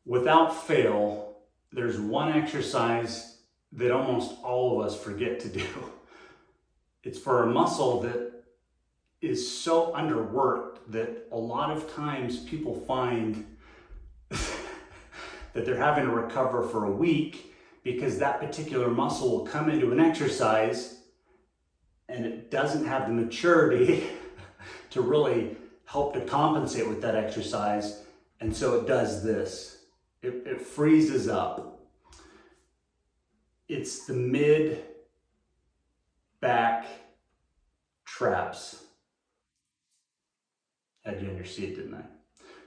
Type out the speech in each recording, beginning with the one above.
Without fail, there's one exercise that almost all of us forget to do. It's for a muscle that is so underworked that a lot of times people find that they're having to recover for a week because that particular muscle will come into an exercise and it doesn't have the maturity to really help to compensate with that exercise. And so it does this. It freezes up. It's the mid back traps. Had you in your seat, didn't I?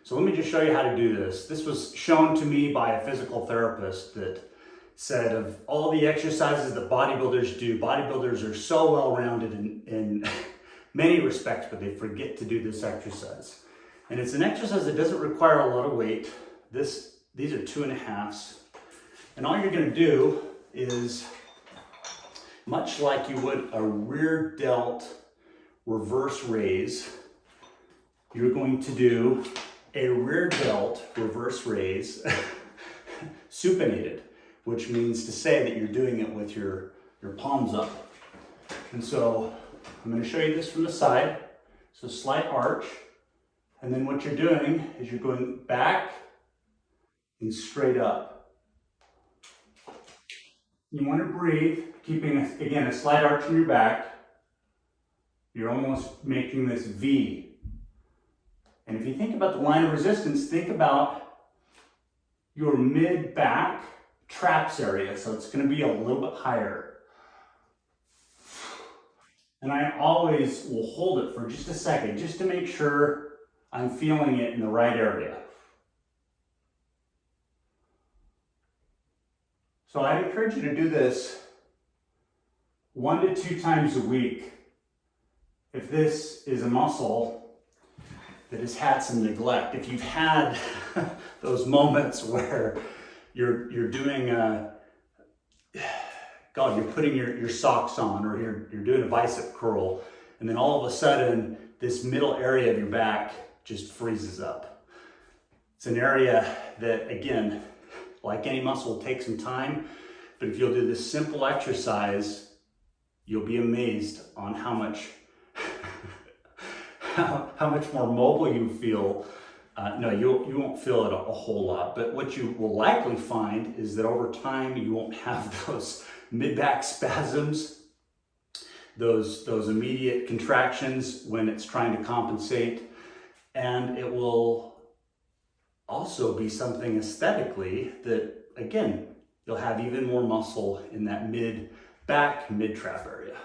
So let me just show you how to do this. This was shown to me by a physical therapist that said of all the exercises that bodybuilders do, bodybuilders are so well-rounded in many respects, but they forget to do this exercise. And it's an exercise that doesn't require a lot of weight. These are 2.5s. And all you're gonna do is, much like you would a rear delt reverse raise, you're going to do a rear delt reverse raise supinated, which means to say that you're doing it with your palms up. And so I'm going to show you this from the side. So slight arch. And then what you're doing is you're going back and straight up. You want to breathe, keeping, again, a slight arch in your back. You're almost making this V. And if you think about the line of resistance, think about your mid-back traps area. So it's going to be a little bit higher. And I always will hold it for just a second, just to make sure I'm feeling it in the right area. So I'd encourage you to do this 1 to 2 times a week. If this is a muscle that has had some neglect, if you've had those moments where you're doing you're putting your socks on, or you're doing a bicep curl, and then all of a sudden this middle area of your back just freezes up. It's an area that, again, like any muscle, will take some time, but if you'll do this simple exercise, you'll be amazed on how much more mobile you feel. No, you won't feel it a whole lot, but what you will likely find is that over time you won't have those mid-back spasms, those immediate contractions when it's trying to compensate, and it will also be something aesthetically that, again, you'll have even more muscle in that mid-back, mid-trap area.